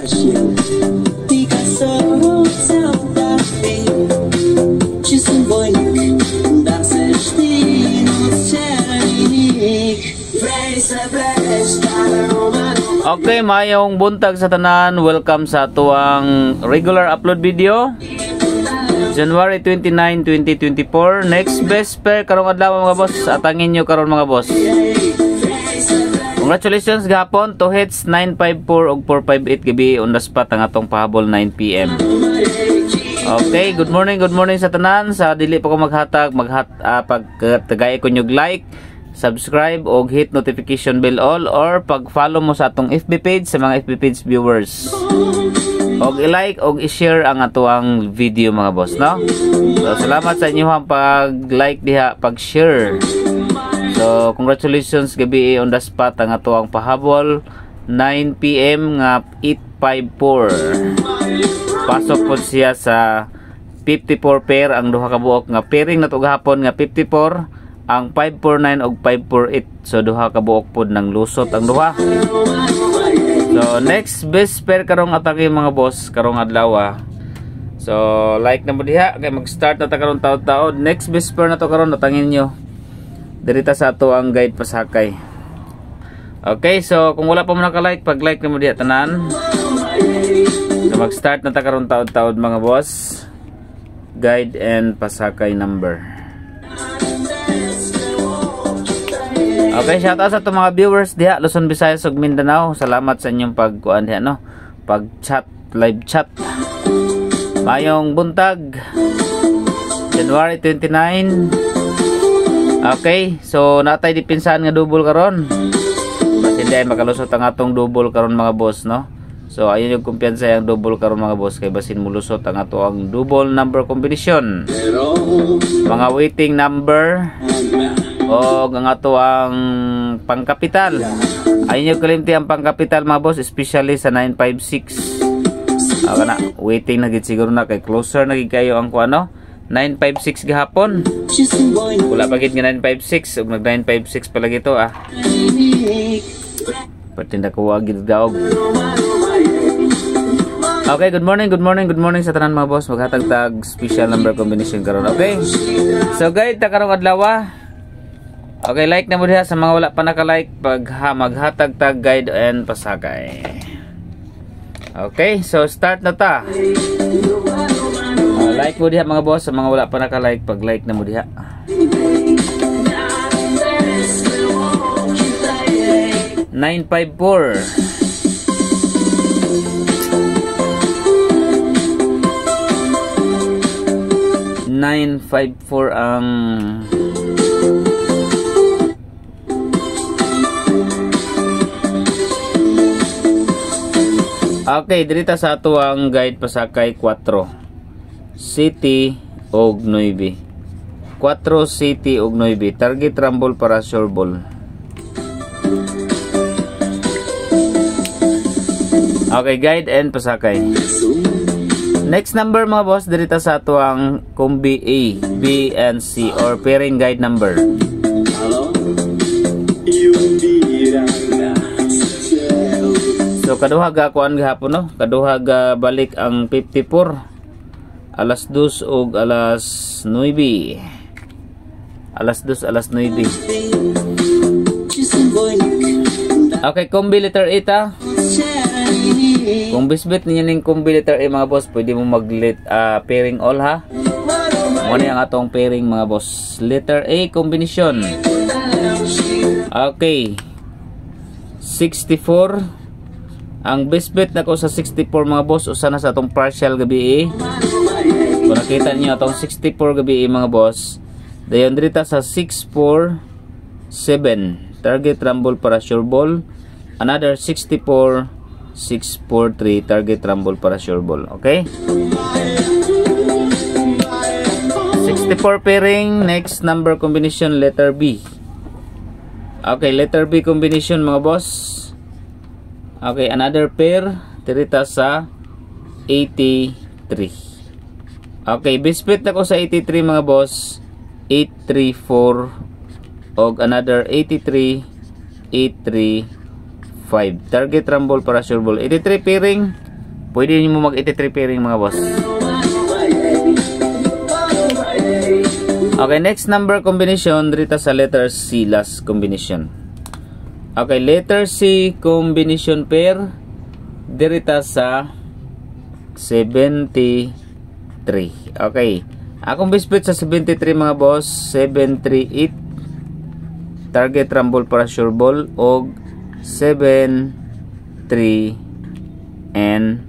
Okay, mayong buntag sa tanan. Welcome sa tuwang regular upload video. January 29, 2024. Next best pair karong adlaw mga boss. Atangin nyo karon mga boss. Congratulations gapon to hits 954 ug 458 gabi on the spot ang atong pahabol 9 PM. Okay, good morning sa tanan. Sa dili pa ko maghatag pagtagay ko nyug like, subscribe o hit notification bell all, or pag-follow mo sa atong FB page sa mga FB page viewers. Og i-like og i-share ang atuang video mga boss, no? So salamat sa inyo ang pag-like diha, pag-share. So congratulations gabi on the spot ang atuang pahabol 9 PM nga 854. Pasok po siya sa 54 pair ang duha ka buok nga pairing nato gahapon nga 54, ang 549 ug 548. So duha ka buok pod nang lusot ang duha. So next best pair karong atake mga boss karong adlaw. So like na mo diha kay mag-start na ta karon taud-taud. Next best pair na to karon natangin nyo. Dirita sa ato ang guide pasakay. Okay, so kung wala pa mo naka-like, pag-like na mo diha tanan. So mag-start na ta karon taud-taud mga boss. Guide and pasakay number. Okay, shout out sa itong mga viewers diha Luzon, Visayas ug Mindanao. Salamat sa inyong pagkuan diha, no? Pag-chat, live chat. Mayong buntag January 29. Okay, so natay dipinsan nga double karon. Basta hindi ay makalusot ang atong double karon mga boss, no? So ayun yung kumpiyansa yung double karon mga boss, kay basin mulusot ang ato ang double number combination. Mga waiting number o ang ato ang pangkapital. Ayun yung kalimti ang pangkapital mga boss, especially sa 956. Na waiting na gid siguro na kay closer na gid kayo ang kuano 956 gahapon. Wala pa gid nga 956 ug nag 956 pala gito Pati na ko gid daog. Okay, good morning sa tanan mga boss. Maghatag-tag special number combination karon. Okay, so guys, ta karong adlaw. Okay, like na mo diha sa mga wala pa naka-like, maghatag-tag guide and pasakay. Okay, so start na ta. Like mo diha mga boss sa mga wala pa naka-like, pag-like na mo diha. (954) 954 ang okay, dirita sa ato ang guide pasakay 4 City og 9. 4 City og 9. Target rumble para sure ball. Okay, guide and pasakay. Next number mga boss, dirita sa ato ang kombi A, B, and C or pairing guide number. So kaduha ga kuan gahapon, no? Kaduha ga balik ang 54. Alas 2 ug alas 9. Alas 2, alas 9. Okay, kombi letter 8 Kung bisbit ninyo ning kombi letter A mga boss, pwede mo pairing all ha. Muna yung atong pairing mga boss. Letter A combination. Okay, 64. Ang bisbit na ko sa 64 mga boss, usa na sa atong partial gabi Kung nakita niyo atong 64 gabi mga boss, dayon dirita sa 647 target rumble para sure ball. Another 64 643 target rumble para sure ball. Okay, 64 pairing. Next number combination, letter B. Okay, letter B combination mga boss. Okay, another pair dirita sa 83. Okay, bisplit na ko sa 83 mga boss. 834 og another 83 835 target rumble para sure ball. 83 pairing Pwede niyo mo mag-83 pairing mga boss. Okay, next number combination dito sa letter C, last combination. Okay, letter C combination pair dito sa 73. Okay, akong bisbit sa 73 mga boss, 738 target rumble para sure ball og 7 3 and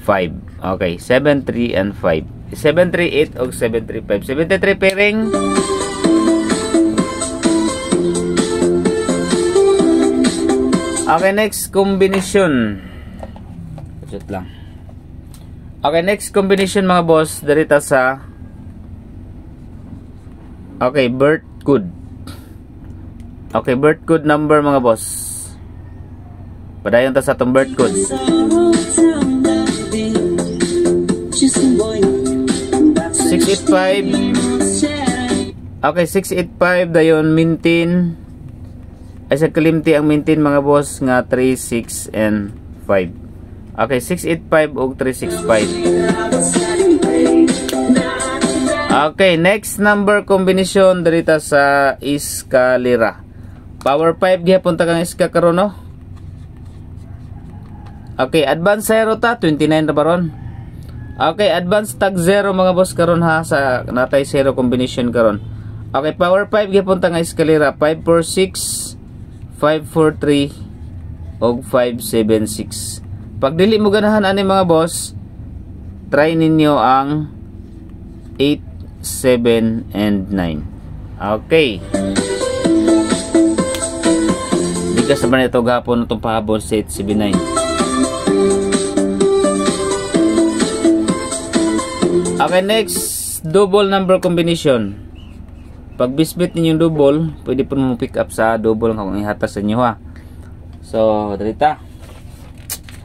5. Okay, 7 3 and 5. 738 og 735. 73 pairing. Okay, next combination. Just lang. Okay, next combination mga boss, dito sa okay, birth code. Okay, birth code number mga boss. Padayon ta sa atong birth code. 685. Okay, 685 dayon maintain. Ay sa kalimti ang maintain mga boss nga 3, 6 and 5. Okay, 685 og 365. Okay, next number combination dito sa eskalera. Power 5 gihapon ta kang iska karon no. Okay, advance 0 ta 29 ra baron. Okay, advance tag 0 mga boss karon ha sa natay 0 combination karon. Okay, power 5 gihapon ta nga eskalera 546, 543 og 576. Pag dili mo ganahan ani mga boss, try ninyo ang 8, 7 and 9. Okay. Bigas naman ito gapon itong pahabol sa 879. Okay, next double number combination. Pag bisbit ninyong double, pwede po mo pick up sa double kung ihata sa inyo ha. So, darita.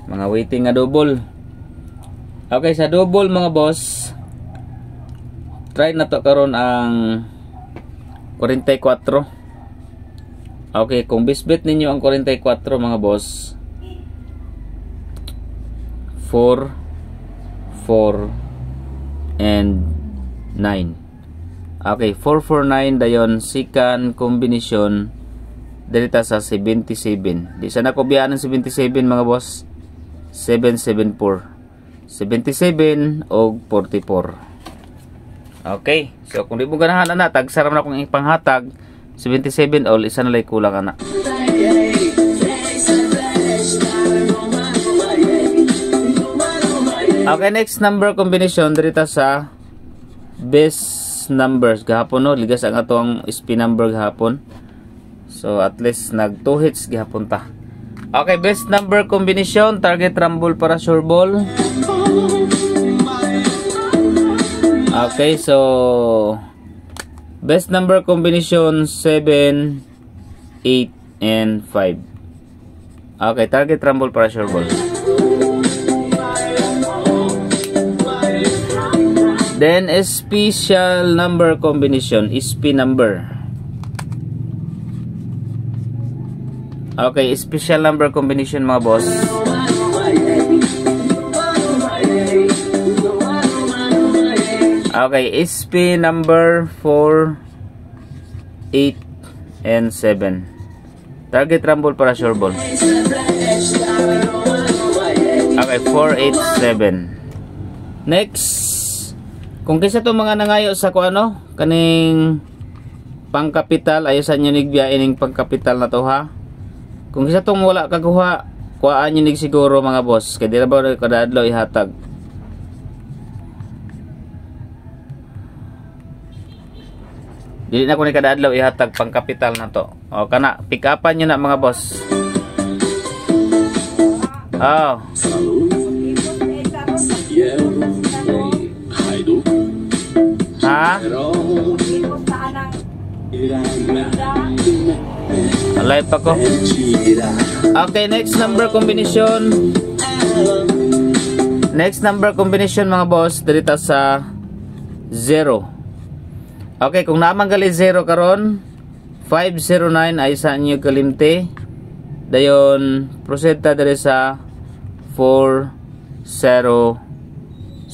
Mga waiting nga double. Okay, sa double mga boss, try na to karon ang 44. Okay, kung bisbit ninyo ang 44 mga boss, 4, 4 and 9. Okay, 449 dayon second combination dito sa 77. Di sana ko biyaan ng 77 mga boss. 774. 77 o 44. Okay, so kung di mo ganahan na tagsaram na kung ipanghatag 77 all isa na lay kulang ana. Okay, next number combination dito sa best numbers gahapon no, ligas ang atong SP number gahapon. So at least nag 2 hits gahapon ta. Okay, best number combination, target rumble para sure ball. Okay, so best number combination 7, 8 and 5. Okay, target rumble para sure ball. Then special number combination, SP number. Okay, special number combination mga boss. Okay, SP number 4, 8 and 7. Target rumble para sure ball. Okay, 4, 8, 7. Next, kung kisa to mga nangayo sa kuano kaning pangkapital, ayusan nyo nigbiyain ng pangkapital na to ha. Kung isa tong wala kaguha, kuhaan nyo nig siguro mga boss. Kaya di na ba kada adlaw ihatag. Dili na ko ni kada adlaw ihatag pang kapital na to. O kana, pick upan nyo na mga boss. Oh. Ha? Live pa ko. Okay, next number combination. Next number combination mga boss dito sa 0. Okay, kung naman gali 0 karon 509 ay sa inyo kalimte. Dayon proceed ta diri sa 407.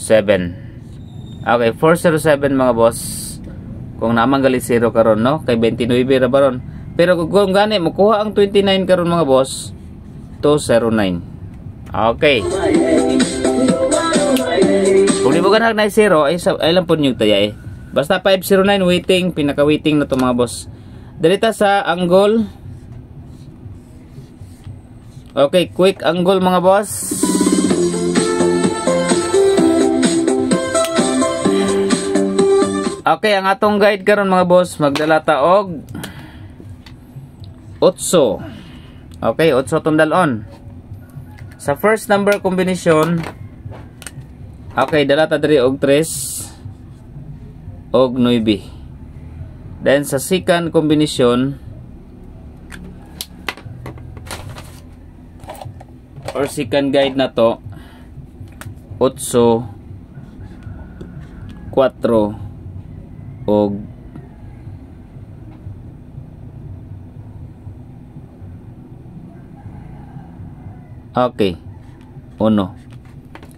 Okay, 407 mga boss. Kung naman gali 0 karon, no? Kay 29 ra baron. Pero kung gani makuha ang 29 karon mga boss, 209. Okay. Kung di mo ganag na 0 ay lang po yung taya eh. Basta 509 waiting, pinaka waiting na to mga boss. Dalita sa angle. Okay, quick angle mga boss. Okay, ang atong guide karon mga boss, magdala ta og 8. Okay, 8 tong dalon. Sa first number combination, okay, dala ta diri og 3 og 9. Then sa second combination or second guide na to, 8, 4 og okay 1,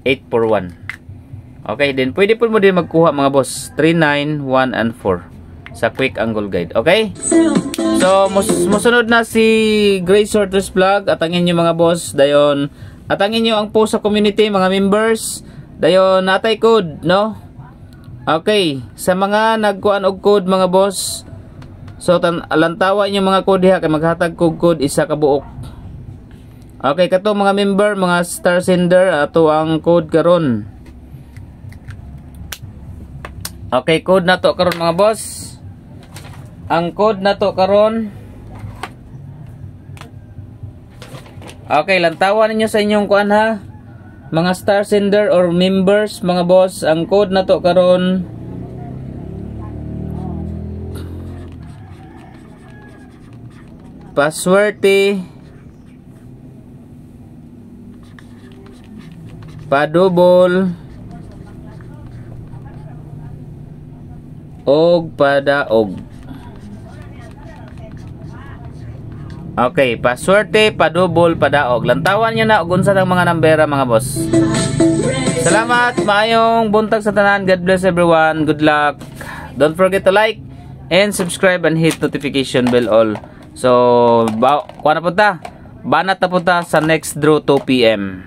8 for 1. Okay, then pwede po mo din magkuha mga boss 3, 9, 1 and 4 sa quick angle guide. Okay, so musunod na si Grace Sorters Vlog. Atangin nyo mga boss, dayon atangin nyo ang post sa community mga members, dayon natay code, no? Okay, sa mga nagkuan og code mga boss, so alantawa nyo mga code diha kay maghatag kog code isa ka buok. Okay, kato mga member, mga star sender, ato ang code karon. Okay, code na to karon mga boss. Ang code na to karon. Okay, lantawan ninyo sa inyong kuan ha. Mga star sender or members mga boss, ang code na to karon paswerte padubol og padaog. Okay, paswerte, padubol, padaog. Lantawan nyo na og unsa ang mga nambera mga boss. Salamat, maayong buntag sa tanan. God bless everyone. Good luck. Don't forget to like and subscribe and hit notification bell all. So, kuha na punta. Banat na punta sa next draw 2 PM.